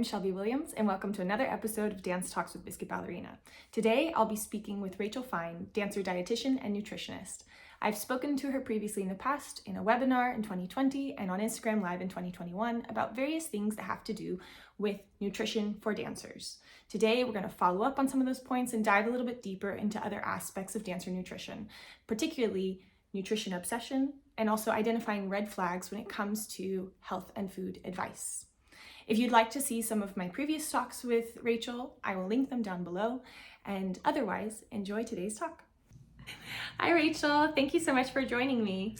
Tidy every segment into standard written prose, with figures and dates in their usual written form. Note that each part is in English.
I'm Shelby Williams, and welcome to another episode of Dance Talks with Biscuit Ballerina. Today, I'll be speaking with Rachel Fine, dancer, dietitian, and nutritionist. I've spoken to her previously in the past in a webinar in 2020 and on Instagram Live in 2021 about various things that have to do with nutrition for dancers. Today, we're going to follow up on some of those points and dive a little bit deeper into other aspects of dancer nutrition, particularly nutrition obsession and also identifying red flags when it comes to health and food advice. If you'd like to see some of my previous talks with Rachel, I will link them down below, and otherwise, enjoy today's talk. Hi Rachel, thank you so much for joining me.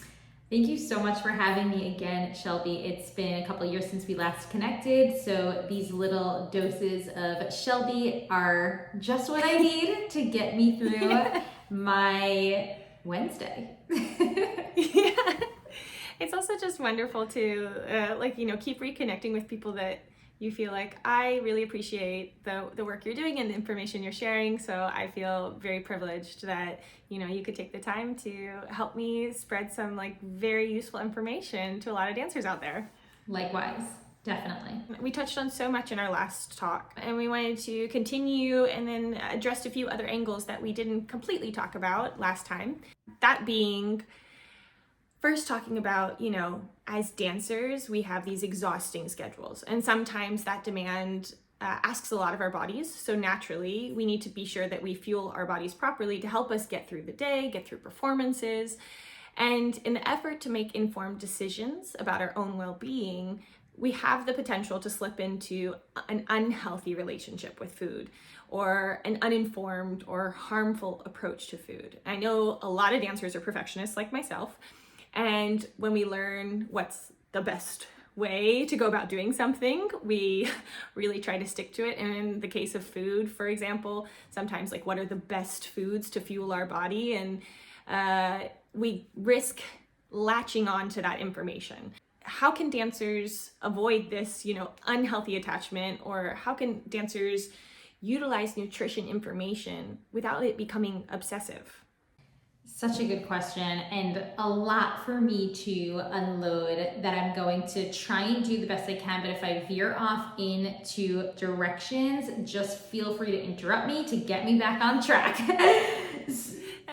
Thank you so much for having me again, Shelby. It's been a couple of years since we last connected, so these little doses of Shelby are just what I need to get me through my Wednesday. Yeah. It's also just wonderful to keep reconnecting with people that you feel like I really appreciate the work you're doing and the information you're sharing. So I feel very privileged that you could take the time to help me spread some very useful information to a lot of dancers out there. Likewise, definitely. We touched on so much in our last talk, and we wanted to continue and then address a few other angles that we didn't completely talk about last time. That being, first talking about, as dancers, we have these exhausting schedules, and sometimes that demand asks a lot of our bodies. So naturally, we need to be sure that we fuel our bodies properly to help us get through the day, get through performances. And in the effort to make informed decisions about our own well-being, we have the potential to slip into an unhealthy relationship with food or an uninformed or harmful approach to food. I know a lot of dancers are perfectionists like myself. And when we learn what's the best way to go about doing something, we really try to stick to it. And in the case of food, for example, sometimes what are the best foods to fuel our body? And we risk latching on to that information. How can dancers avoid this, unhealthy attachment, or how can dancers utilize nutrition information without it becoming obsessive? Such a good question, and a lot for me to unload that I'm going to try and do the best I can, but if I veer off into directions, just feel free to interrupt me to get me back on track.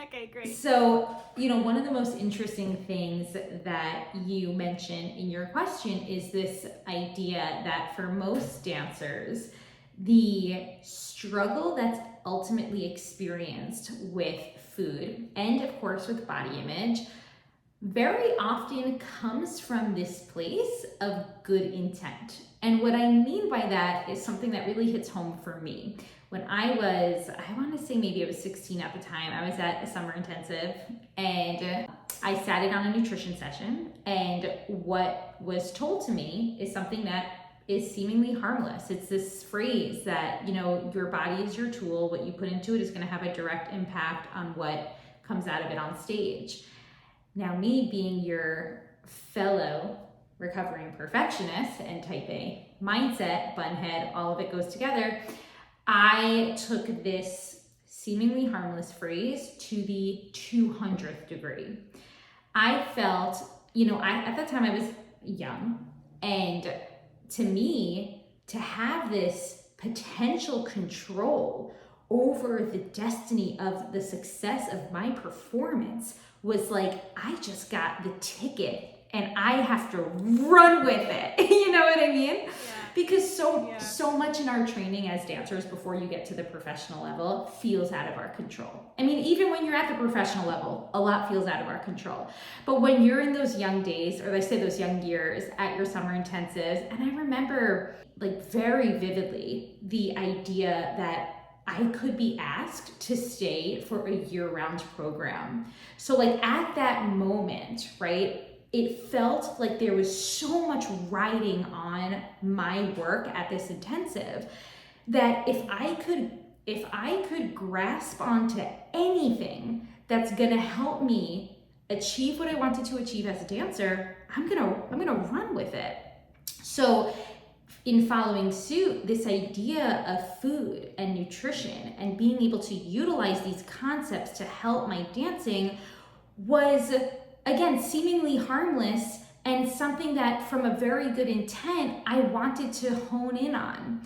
Okay, great. So, one of the most interesting things that you mentioned in your question is this idea that for most dancers, the struggle that's ultimately experienced with food and of course with body image very often comes from this place of good intent. And what I mean by that is something that really hits home for me. When I want to say maybe I was 16 at the time, I was at a summer intensive and I sat in on a nutrition session, and what was told to me is something that is seemingly harmless. It's this phrase that, your body is your tool. What you put into it is going to have a direct impact on what comes out of it on stage. Now, me being your fellow recovering perfectionist and type A mindset, bunhead, all of it goes together, I took this seemingly harmless phrase to the 200th degree. I felt, at that time I was young, and to me, to have this potential control over the destiny of the success of my performance was I just got the ticket and I have to run with it. You know what I mean? Yeah. Because so much in our training as dancers before you get to the professional level feels out of our control. I mean, even when you're at the professional level, a lot feels out of our control. But when you're in those young days, or let's say those young years at your summer intensives, and I remember very vividly the idea that I could be asked to stay for a year-round program. So at that moment, right, it felt like there was so much riding on my work at this intensive that if I could grasp onto anything that's gonna help me achieve what I wanted to achieve as a dancer, I'm gonna run with it. So in following suit, this idea of food and nutrition and being able to utilize these concepts to help my dancing was, again, seemingly harmless and something that from a very good intent, I wanted to hone in on.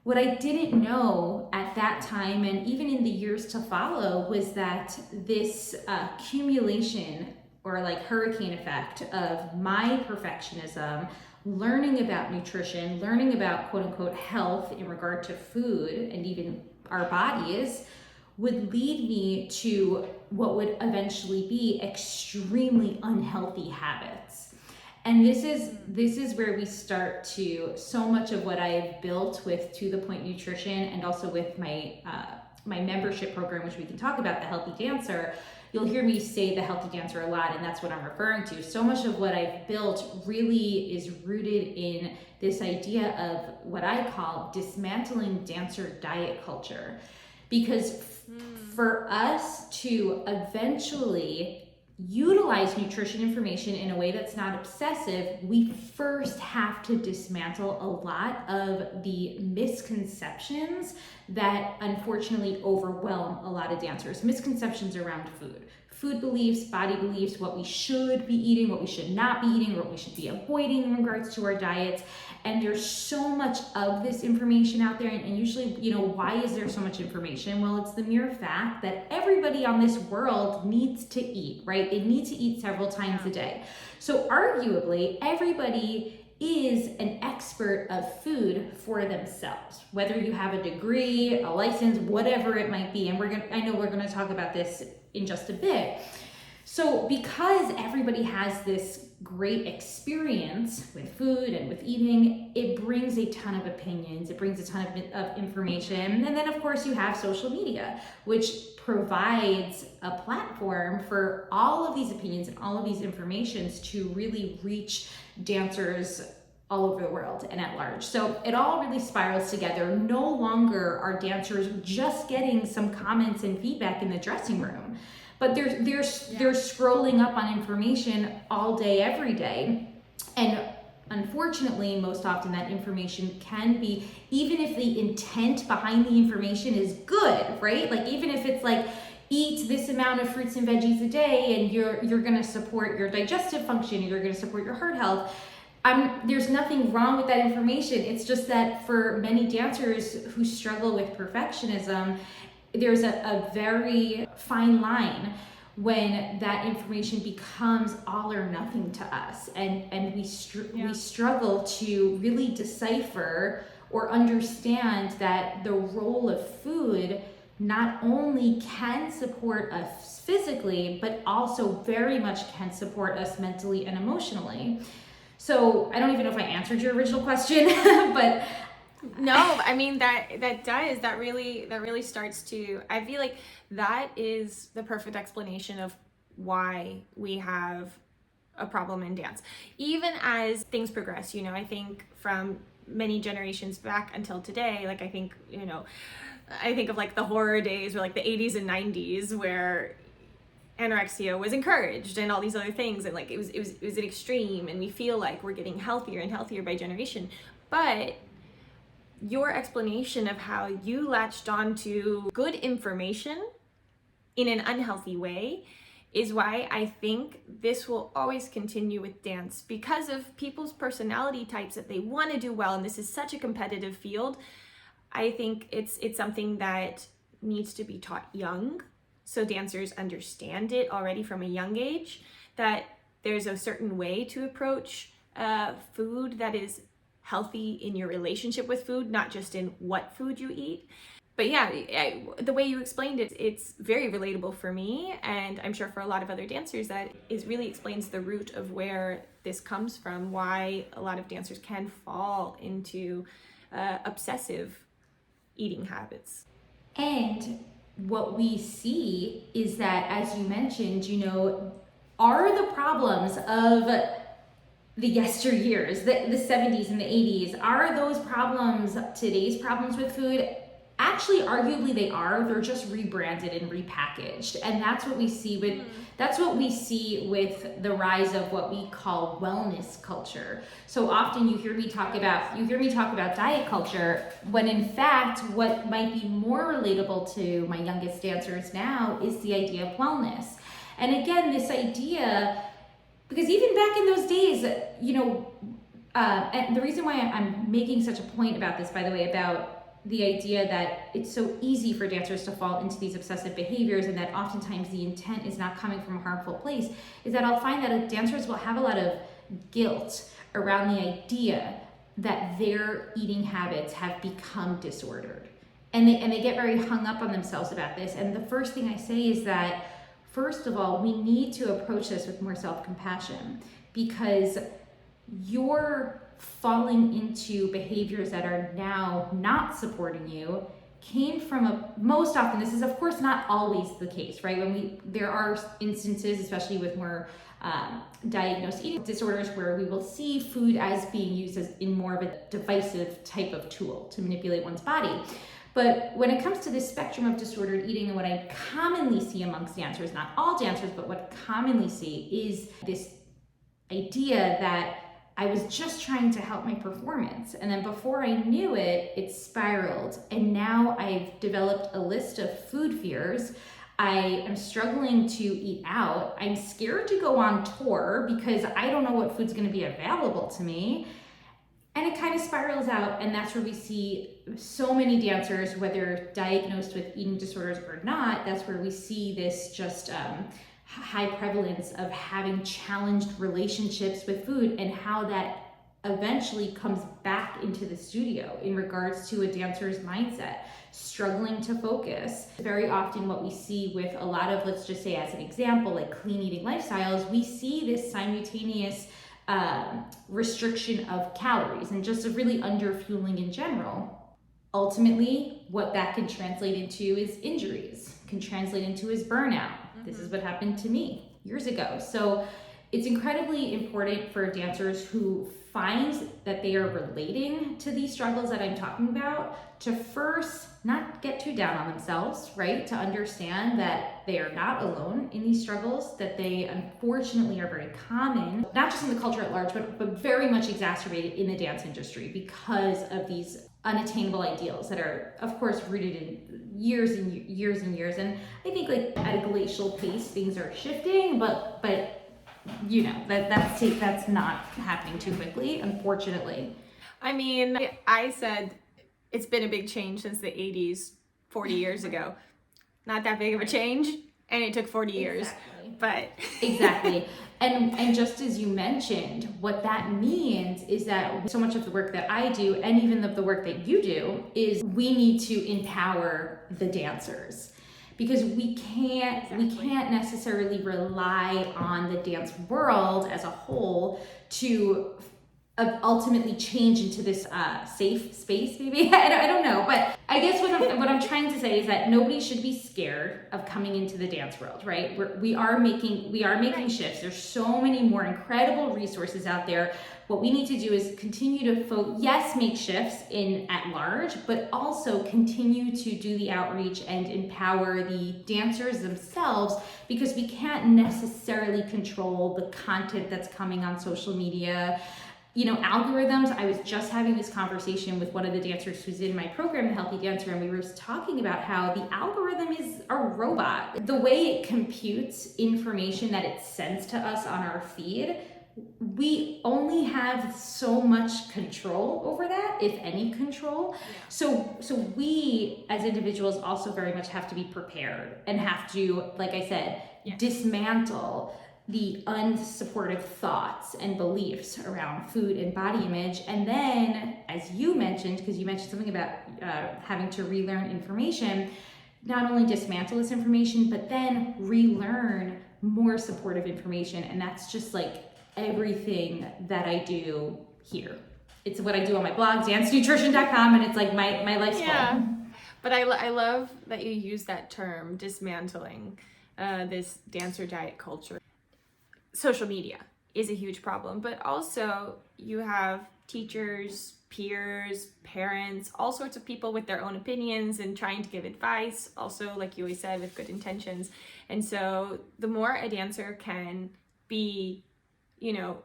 What I didn't know at that time, and even in the years to follow, was that this accumulation or like hurricane effect of my perfectionism, learning about nutrition, learning about quote unquote health in regard to food and even our bodies, would lead me to what would eventually be extremely unhealthy habits. And this is where we start to, so much of what I've built with To The Pointe Nutrition, and also with my my membership program, which we can talk about, the Healthy Dancer. You'll hear me say the Healthy Dancer a lot, and that's what I'm referring to. So much of what I've built really is rooted in this idea of what I call dismantling dancer diet culture. Because for us to eventually utilize nutrition information in a way that's not obsessive, we first have to dismantle a lot of the misconceptions that unfortunately overwhelm a lot of dancers. Misconceptions around food beliefs, body beliefs, what we should be eating, what we should not be eating, what we should be avoiding in regards to our diets. And there's so much of this information out there. And usually, why is there so much information? Well, it's the mere fact that everybody on this world needs to eat, right? They need to eat several times a day. So arguably, everybody is an expert of food for themselves, whether you have a degree, a license, whatever it might be. And I know we're gonna talk about this in just a bit. So because everybody has this great experience with food and with eating, it brings a ton of opinions, it brings a ton of information. And then of course you have social media, which provides a platform for all of these opinions and all of these informations to really reach dancers all over the world and at large. So it all really spirals together. No longer are dancers just getting some comments and feedback in the dressing room, but they're scrolling up on information all day, every day. And unfortunately, most often that information can be, even if the intent behind the information is good, right? Like even if it's like, eat this amount of fruits and veggies a day and you're gonna support your digestive function, you're gonna support your heart health. There's nothing wrong with that information. It's just that for many dancers who struggle with perfectionism, there's a very fine line when that information becomes all or nothing to us, and we struggle to really decipher or understand that the role of food not only can support us physically, but also very much can support us mentally and emotionally. So I don't even know if I answered your original question, but no, I mean that really starts to, I feel like that is the perfect explanation of why we have a problem in dance. Even as things progress, I think from many generations back until today, like I think of like the horror days or like the 80s and 90s where anorexia was encouraged and all these other things, and like it was an extreme, and we feel like we're getting healthier and healthier by generation. But your explanation of how you latched on to good information in an unhealthy way is why I think this will always continue with dance, because of people's personality types, that they want to do well, and this is such a competitive field. I think it's something that needs to be taught young, so dancers understand it already from a young age, that there's a certain way to approach food that is healthy in your relationship with food, not just in what food you eat. But yeah, the way you explained it, it's very relatable for me, and I'm sure for a lot of other dancers, that it really explains the root of where this comes from, why a lot of dancers can fall into obsessive eating habits. And what we see is that, as you mentioned, are the problems of the yesteryears, the 70s and the 80s, are those problems today's problems with food? Actually, arguably they are. They're just rebranded and repackaged, and that's what we see with the rise of what we call wellness culture. So often you hear me talk about diet culture, when in fact what might be more relatable to my youngest dancers now is the idea of wellness. And again, this idea Because even back in those days, you know, and the reason why I'm making such a point about this, by the way, about the idea that it's so easy for dancers to fall into these obsessive behaviors and that oftentimes the intent is not coming from a harmful place, is that I'll find that dancers will have a lot of guilt around the idea that their eating habits have become disordered. And they get very hung up on themselves about this. And the first thing I say is that, first of all, we need to approach this with more self-compassion, because you're falling into behaviors that are now not supporting you came from most often, this is of course not always the case, right? There are instances, especially with more diagnosed eating disorders, where we will see food as being used as in more of a divisive type of tool to manipulate one's body. But when it comes to this spectrum of disordered eating, and what I commonly see amongst dancers, not all dancers, but what I commonly see is this idea that I was just trying to help my performance. And then before I knew it, it spiraled. And now I've developed a list of food fears. I am struggling to eat out. I'm scared to go on tour because I don't know what food's gonna be available to me. And it kind of spirals out, and that's where we see so many dancers, whether diagnosed with eating disorders or not, that's where we see this just high prevalence of having challenged relationships with food, and how that eventually comes back into the studio in regards to a dancer's mindset, struggling to focus. Very often what we see with a lot of, let's just say as an example, like clean eating lifestyles, we see this simultaneous restriction of calories and just a really underfueling in general. Ultimately, what that can translate into is injuries, can translate into is burnout. This is what happened to me years ago. So it's incredibly important for dancers who find that they are relating to these struggles that I'm talking about to first not get too down on themselves, right? To understand that they are not alone in these struggles, that they unfortunately are very common, not just in the culture at large, but very much exacerbated in the dance industry because of these unattainable ideals that are, of course, rooted in years and years and years. And I think like at a glacial pace, things are shifting, but you know, that's not happening too quickly, unfortunately. I mean, I said it's been a big change since the 80s, 40 years ago. Not that big of a change, and it took 40 years. But exactly. And just as you mentioned, what that means is that so much of the work that I do, and even the work that you do, is we need to empower the dancers. Because we can't necessarily rely on the dance world as a whole to ultimately change into this safe space, maybe. I don't know, but I guess what I'm trying to say is that nobody should be scared of coming into the dance world, right? We are making shifts. There's so many more incredible resources out there. What we need to do is continue to make shifts at large, but also continue to do the outreach and empower the dancers themselves, because we can't necessarily control the content that's coming on social media. You know, algorithms, I was just having this conversation with one of the dancers who's in my program, The Healthy Dancer, and we were talking about how the algorithm is a robot. The way it computes information that it sends to us on our feed, we only have so much control over that, if any control. Yeah. So we as individuals also very much have to be prepared and have to, like I said, dismantle the unsupportive thoughts and beliefs around food and body image. And then, as you mentioned, because you mentioned something about having to relearn information, not only dismantle this information, but then relearn more supportive information. And that's just like everything that I do here. It's what I do on my blog, dancenutrition.com, and it's like my life's yeah. But I love that you use that term, dismantling this dancer diet culture. Social media is a huge problem, but also you have teachers, peers, parents, all sorts of people with their own opinions and trying to give advice, also, like you always said, with good intentions. And so the more a dancer can be, you know,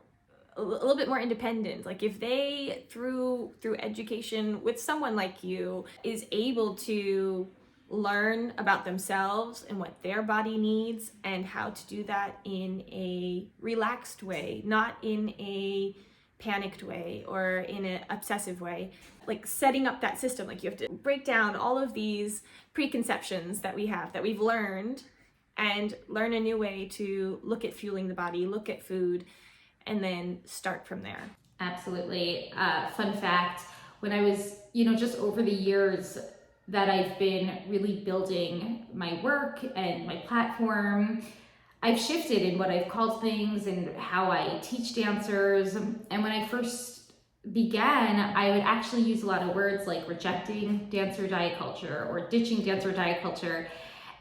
a little bit more independent, like if they through education with someone like you is able to learn about themselves and what their body needs and how to do that in a relaxed way, not in a panicked way or in an obsessive way. Like setting up that system, like you have to break down all of these preconceptions that we have, that we've learned, and learn a new way to look at fueling the body, look at food, and then start from there. Absolutely. Fun fact, when I was, just over the years that I've been really building my work and my platform, I've shifted in what I've called things and how I teach dancers. And when I first began, I would actually use a lot of words like rejecting dancer diet culture or ditching dancer diet culture.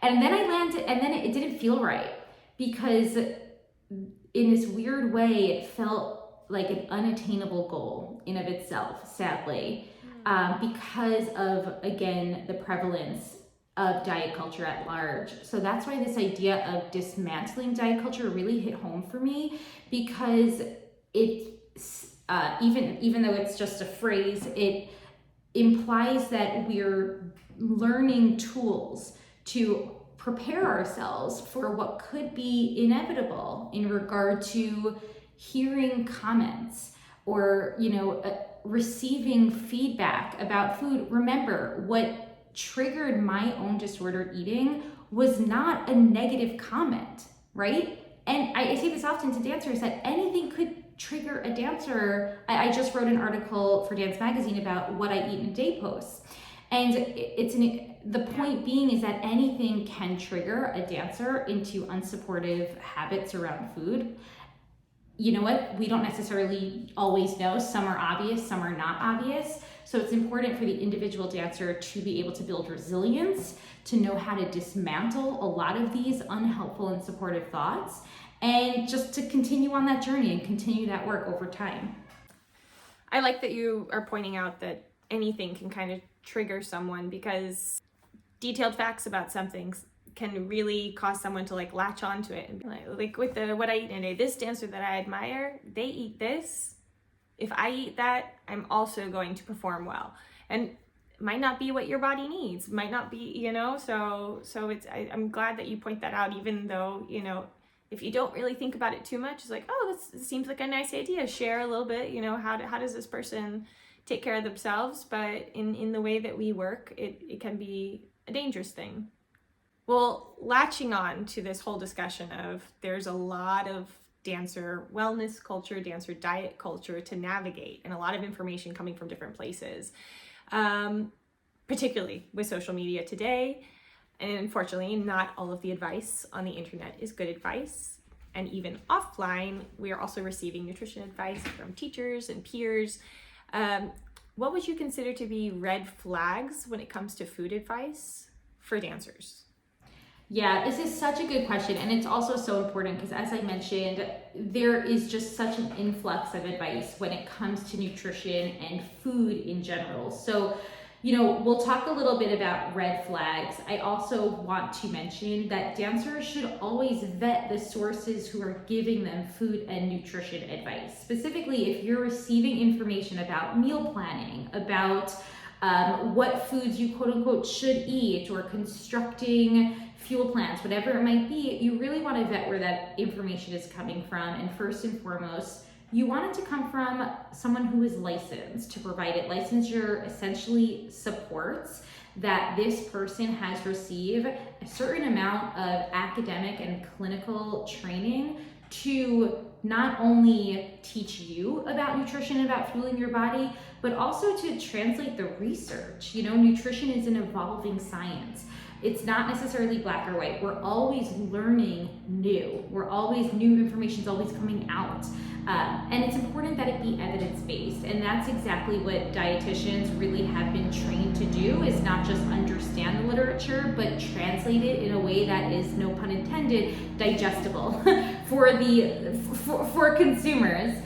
And then it didn't feel right, because in this weird way, it felt like an unattainable goal in of itself, sadly, because of, again, the prevalence of diet culture at large. So that's why this idea of dismantling diet culture really hit home for me, because it's even though it's just a phrase, it implies that we're learning tools to prepare ourselves for what could be inevitable in regard to hearing comments or receiving feedback about food. Remember, what triggered my own disordered eating was not a negative comment, right? And I say this often to dancers, that anything could trigger a dancer. I just wrote an article for Dance Magazine about what I eat in a day posts. And the point being is that anything can trigger a dancer into unsupportive habits around food. You know what? We don't necessarily always know. Some are obvious, some are not obvious. So it's important for the individual dancer to be able to build resilience, to know how to dismantle a lot of these unhelpful and supportive thoughts, and just to continue on that journey and continue that work over time. I like that you are pointing out that anything can kind of trigger someone, because detailed facts about something can really cause someone to latch onto it. And like with what I eat in a day, this dancer that I admire, they eat this. If I eat that, I'm also going to perform well. And it might not be what your body needs, might not be, so I'm glad that you point that out, even though, if you don't really think about it too much, it's like, oh, this seems like a nice idea. Share a little bit, how does this person take care of themselves? But in the way that we work, it can be a dangerous thing. Well, latching on to this whole discussion of there's a lot of dancer wellness culture, dancer diet culture to navigate, and a lot of information coming from different places, particularly with social media today. And unfortunately, not all of the advice on the internet is good advice. And even offline, we are also receiving nutrition advice from teachers and peers. What would you consider to be red flags when it comes to food advice for dancers? Yeah, this is such a good question. And it's also so important because, as I mentioned, there is just such an influx of advice when it comes to nutrition and food in general. So, we'll talk a little bit about red flags. I also want to mention that dancers should always vet the sources who are giving them food and nutrition advice. Specifically, if you're receiving information about meal planning, about what foods you quote unquote should eat, or constructing fuel plans, whatever it might be, you really want to vet where that information is coming from. And first and foremost, you want it to come from someone who is licensed to provide it. Licensure essentially supports that this person has received a certain amount of academic and clinical training to not only teach you about nutrition and about fueling your body, but also to translate the research. Nutrition is an evolving science. It's not necessarily black or white. We're always learning new. New information is always coming out. And it's important that it be evidence-based. And that's exactly what dietitians really have been trained to do, is not just understand the literature, but translate it in a way that is, no pun intended, digestible for consumers.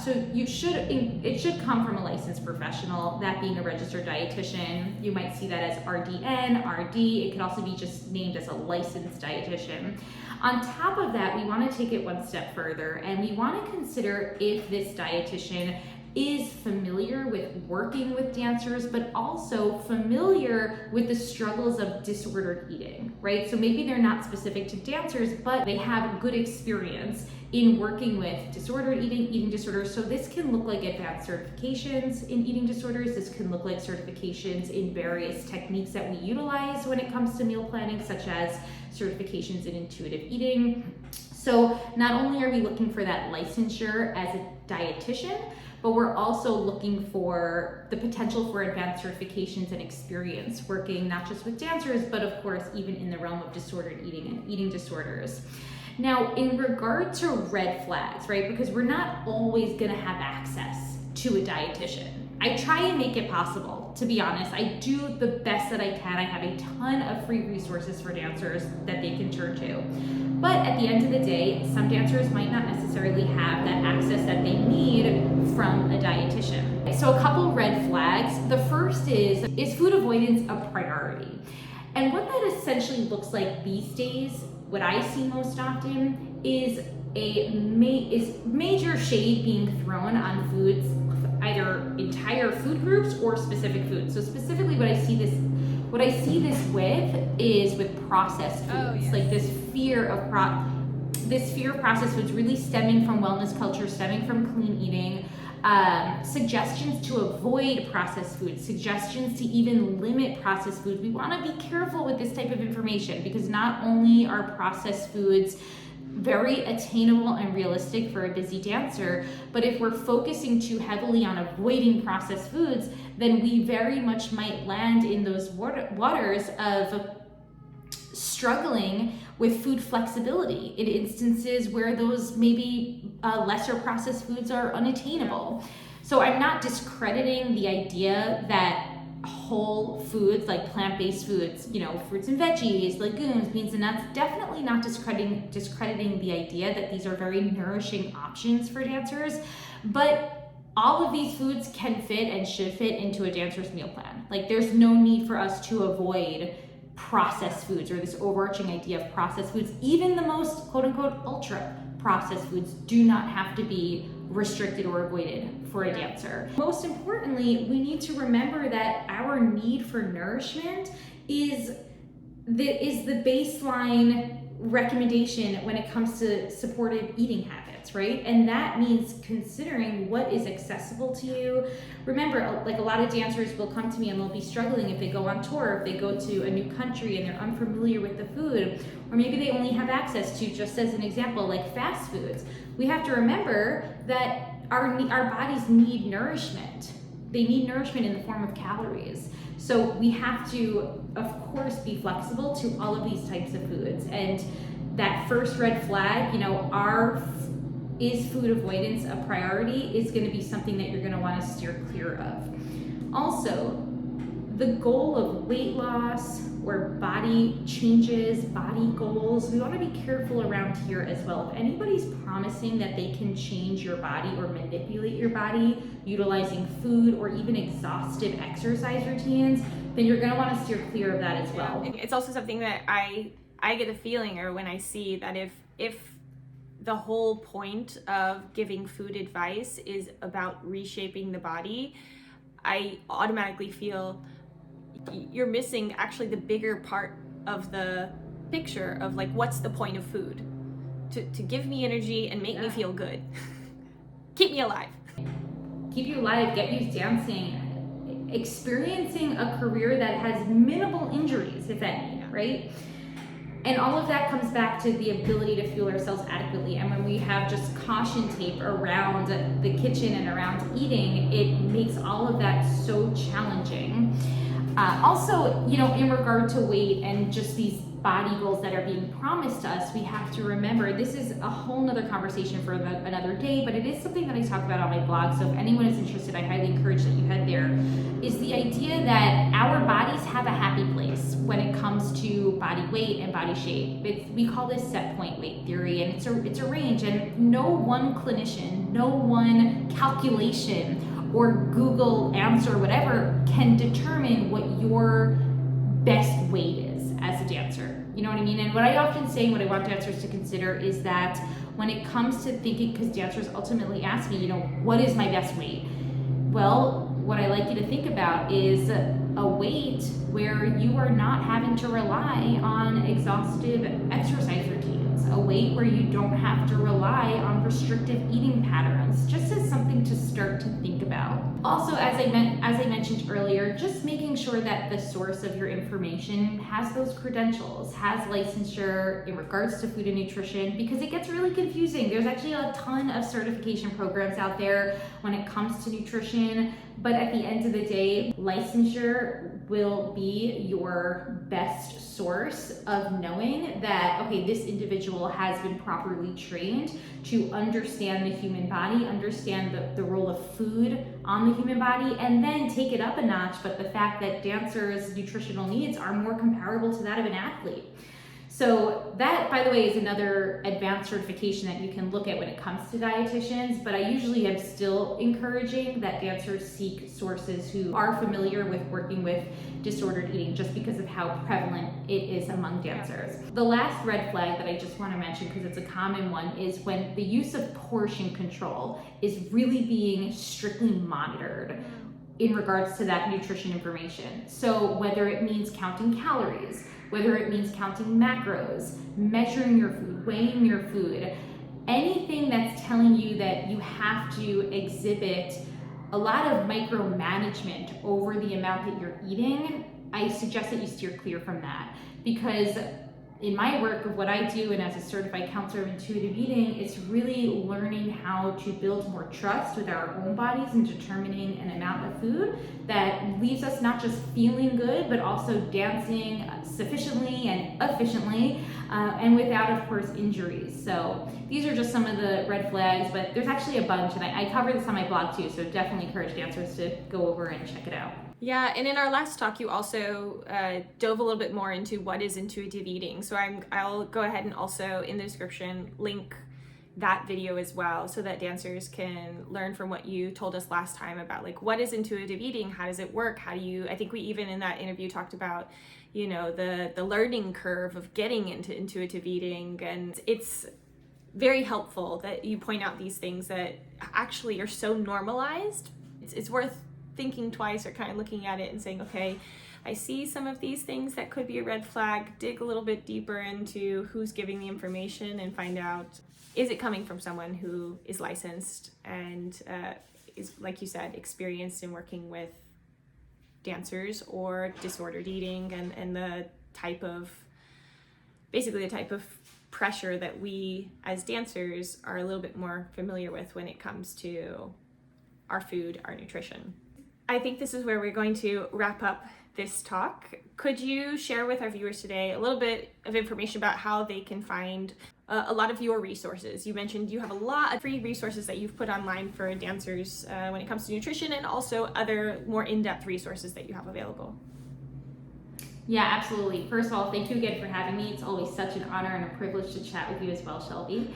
So it should come from a licensed professional, that being a registered dietitian. You might see that as RDN, RD. It could also be just named as a licensed dietitian. On top of that, we want to take it one step further, and we want to consider if this dietitian is familiar with working with dancers, but also familiar with the struggles of disordered eating, right? So maybe they're not specific to dancers, but they have good experience in working with disordered eating, eating disorders. So this can look like advanced certifications in eating disorders. This can look like certifications in various techniques that we utilize when it comes to meal planning, such as certifications in intuitive eating. So not only are we looking for that licensure as a dietitian, but we're also looking for the potential for advanced certifications and experience working not just with dancers, but of course, even in the realm of disordered eating and eating disorders. Now, in regard to red flags, right? Because we're not always gonna have access to a dietitian. I try and make it possible, to be honest. I do the best that I can. I have a ton of free resources for dancers that they can turn to. But at the end of the day, some dancers might not necessarily have that access that they need from a dietitian. So a couple red flags. The first is food avoidance a priority? And what that essentially looks like these days, what I see most often is major shade being thrown on foods, either entire food groups or specific foods. So specifically what I see this with is with processed foods. Oh, yes. Like this fear of processed foods really stemming from wellness culture, stemming from clean eating, suggestions to avoid processed foods, suggestions to even limit processed foods. We want to be careful with this type of information because not only are processed foods very attainable and realistic for a busy dancer, but if we're focusing too heavily on avoiding processed foods, then we very much might land in those waters of struggling with food flexibility in instances where those maybe lesser processed foods are unattainable. So I'm not discrediting the idea that whole foods like plant-based foods, fruits and veggies, legumes, beans and nuts, definitely not discrediting the idea that these are very nourishing options for dancers, but all of these foods can fit and should fit into a dancer's meal plan. Like there's no need for us to avoid processed foods or this overarching idea of processed foods. Even the most quote unquote ultra processed foods do not have to be restricted or avoided for a dancer. Most importantly, we need to remember that our need for nourishment is the baseline recommendation when it comes to supportive eating habits, right? And that means considering what is accessible to you. Remember, like a lot of dancers will come to me and they'll be struggling if they go on tour, if they go to a new country and they're unfamiliar with the food, or maybe they only have access to, just as an example, like fast foods. We have to remember that our bodies need nourishment. They need nourishment in the form of calories. So we have to, of course, be flexible to all of these types of foods. And that first red flag, is food avoidance a priority, is going to be something that you're going to want to steer clear of. Also, the goal of weight loss or body changes, body goals, we want to be careful around here as well. If anybody's promising that they can change your body or manipulate your body utilizing food or even exhaustive exercise routines, then you're going to want to steer clear of that as well. It's also something that I get a feeling, or when I see that if the whole point of giving food advice is about reshaping the body, I automatically feel you're missing actually the bigger part of the picture of like, what's the point of food? To give me energy and make me feel good. Keep me alive. Keep you alive, get you dancing, experiencing a career that has minimal injuries, if any, right? And all of that comes back to the ability to fuel ourselves adequately. And when we have just caution tape around the kitchen and around eating, it makes all of that so challenging. Also, in regard to weight and just these body goals that are being promised to us, we have to remember this is a whole nother conversation for another day, but it is something that I talk about on my blog. So if anyone is interested, I highly encourage that you head there. Is the idea that our bodies have a happy place when it comes to body weight and body shape. We call this set point weight theory, and it's a range, and no one clinician, no one calculation or Google answer, whatever, can determine what your best weight is as a dancer. You know what I mean? And what I often say, what I want dancers to consider is that when it comes to thinking, because dancers ultimately ask me, what is my best weight? Well, what I like you to think about is a weight where you are not having to rely on exhaustive exercise routines, a weight where you don't have to rely on restrictive eating patterns, just as something to start to think about. Also, as I mentioned earlier, just making sure that the source of your information has those credentials, has licensure in regards to food and nutrition, because it gets really confusing. There's actually a ton of certification programs out there when it comes to nutrition, but at the end of the day, licensure will be your best source of knowing that, okay, this individual has been properly trained to understand the human body, understand the role of food on the human body, and then take it up a notch. But the fact that dancers' nutritional needs are more comparable to that of an athlete. So that, by the way, is another advanced certification that you can look at when it comes to dietitians, but I usually am still encouraging that dancers seek sources who are familiar with working with disordered eating, just because of how prevalent it is among dancers. The last red flag that I just want to mention, because it's a common one, is when the use of portion control is really being strictly monitored in regards to that nutrition information. So whether it means counting calories, whether it means counting macros, measuring your food, weighing your food, anything that's telling you that you have to exhibit a lot of micromanagement over the amount that you're eating, I suggest that you steer clear from that. Because in my work of what I do and as a certified counselor of intuitive eating, it's really learning how to build more trust with our own bodies and determining an amount of food that leaves us not just feeling good, but also dancing sufficiently and efficiently, and without, of course, injuries. So these are just some of the red flags, but there's actually a bunch, and I cover this on my blog too, so definitely encourage dancers to go over and check it out. Yeah, and in our last talk, you also dove a little bit more into what is intuitive eating. So I'll go ahead and also in the description link that video as well, so that dancers can learn from what you told us last time about like what is intuitive eating, how does it work, how do you, I think we even in that interview talked about, you know, the learning curve of getting into intuitive eating, and it's very helpful that you point out these things that actually are so normalized. It's worth thinking twice or kind of looking at it and saying, okay, I see some of these things that could be a red flag, dig a little bit deeper into who's giving the information and find out, is it coming from someone who is licensed and is, like you said, experienced in working with dancers or disordered eating, and the type of pressure that we as dancers are a little bit more familiar with when it comes to our food, our nutrition. I think this is where we're going to wrap up this talk. Could you share with our viewers today a little bit of information about how they can find a lot of your resources? You mentioned you have a lot of free resources that you've put online for dancers when it comes to nutrition, and also other more in-depth resources that you have available. Yeah, absolutely. First of all, thank you again for having me. It's always such an honor and a privilege to chat with you as well, Shelby.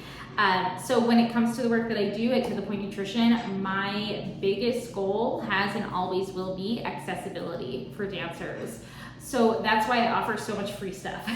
So when it comes to the work that I do at To The Pointe Nutrition, my biggest goal has and always will be accessibility for dancers. So that's why I offer so much free stuff.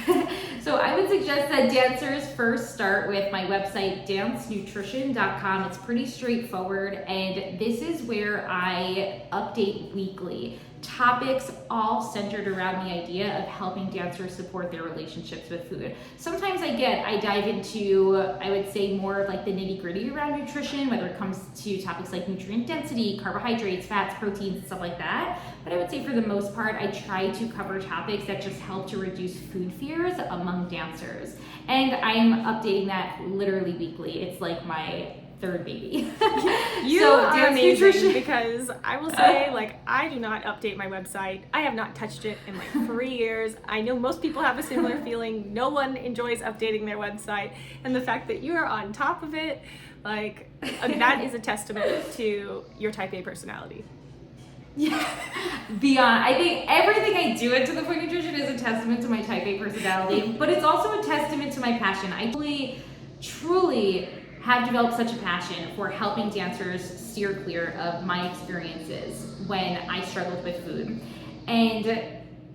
So I would suggest that dancers first start with my website, dancenutrition.com. It's pretty straightforward, and this is where I update weekly topics all centered around the idea of helping dancers support their relationships with food. Sometimes I dive into, I would say, more of like the nitty-gritty around nutrition, whether it comes to topics like nutrient density, carbohydrates, fats, proteins, and stuff like that. But I would say for the most part, I try to cover topics that just help to reduce food fears among dancers. And I'm updating that literally weekly. It's like my third baby. You are amazing, because I will say, like, I do not update my website. I have not touched it in like 3 years. I know most people have a similar feeling. No one enjoys updating their website, and the fact that you are on top of it, like, that is a testament to your type A personality. Yeah, beyond. I think everything I do at To The Pointe Nutrition is a testament to my type A personality, but it's also a testament to my passion. I truly have developed such a passion for helping dancers steer clear of my experiences when I struggled with food. And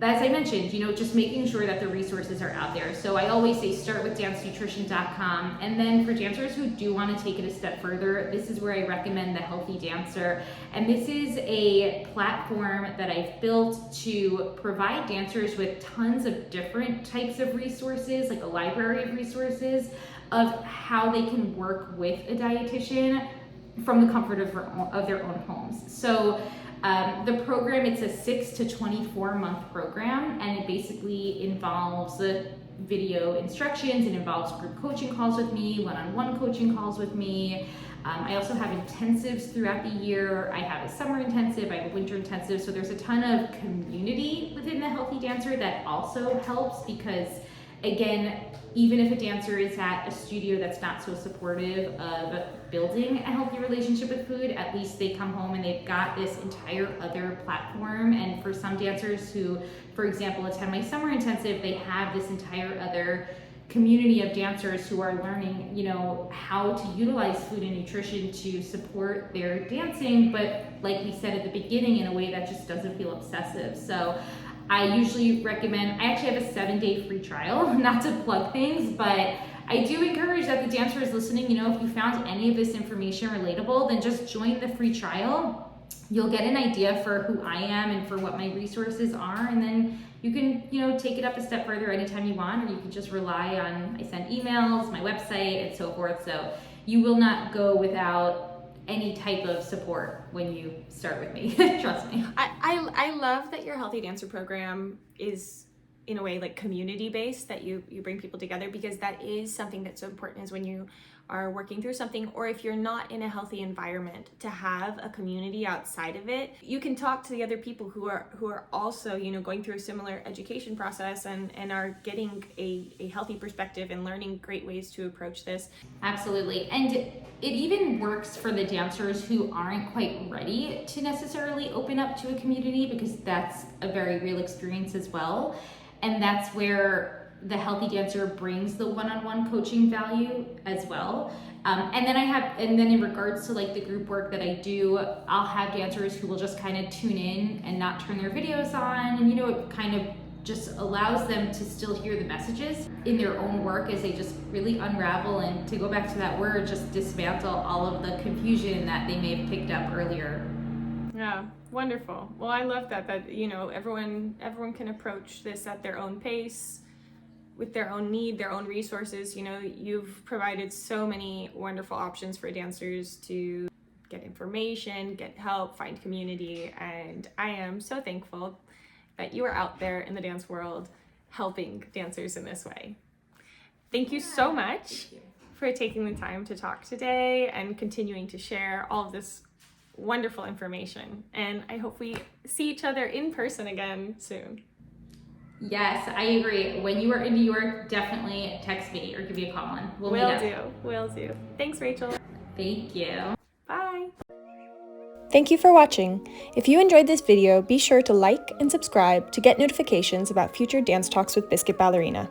as I mentioned, just making sure that the resources are out there. So I always say start with dancenutrition.com. And then for dancers who do want to take it a step further, this is where I recommend the Healthy Dancer. And this is a platform that I've built to provide dancers with tons of different types of resources, like a library of resources of how they can work with a dietitian from the comfort of their own homes. So the program, it's a 6 to 24 month program, and it basically involves video instructions. It involves group coaching calls with me, one-on-one coaching calls with me. I also have intensives throughout the year. I have a summer intensive, I have a winter intensive. So there's a ton of community within the Healthy Dancer that also helps, because again, even if a dancer is at a studio that's not so supportive of building a healthy relationship with food, at least they come home and they've got this entire other platform. And for some dancers who, for example, attend my summer intensive, they have this entire other community of dancers who are learning, how to utilize food and nutrition to support their dancing, but like we said at the beginning, in a way that just doesn't feel obsessive. So I usually recommend, I actually have a 7-day free trial, not to plug things, but I do encourage that the dancer is listening, if you found any of this information relatable, then just join the free trial. You'll get an idea for who I am and for what my resources are, and then you can, take it up a step further anytime you want, or you can just rely on, I send emails, my website, and so forth. So you will not go without any type of support when you start with me. Trust me. I love that your Healthy Dancer program is in a way like community based, that you bring people together, because that is something that's so important, is when you are working through something, or if you're not in a healthy environment, to have a community outside of it. You can talk to the other people who are also, going through a similar education process and are getting a healthy perspective and learning great ways to approach this. Absolutely. And it even works for the dancers who aren't quite ready to necessarily open up to a community, because that's a very real experience as well. And that's where the Healthy Dancer brings the one-on-one coaching value as well. And then in regards to like the group work that I do, I'll have dancers who will just kind of tune in and not turn their videos on. And it kind of just allows them to still hear the messages in their own work as they just really unravel, and to go back to that word, just dismantle all of the confusion that they may have picked up earlier. Yeah, wonderful. Well, I love that everyone can approach this at their own pace, with their own need, their own resources. You've provided so many wonderful options for dancers to get information, get help, find community, and I am so thankful that you are out there in the dance world helping dancers in this way. Thank you so much for taking the time to talk today and continuing to share all of this wonderful information. And I hope we see each other in person again soon. Yes, I agree. When you are in New York, definitely text me or give me a call on. Will do. Thanks, Rachel. Thank you. Bye. Thank you for watching. If you enjoyed this video, be sure to like and subscribe to get notifications about future dance talks with Biscuit Ballerina.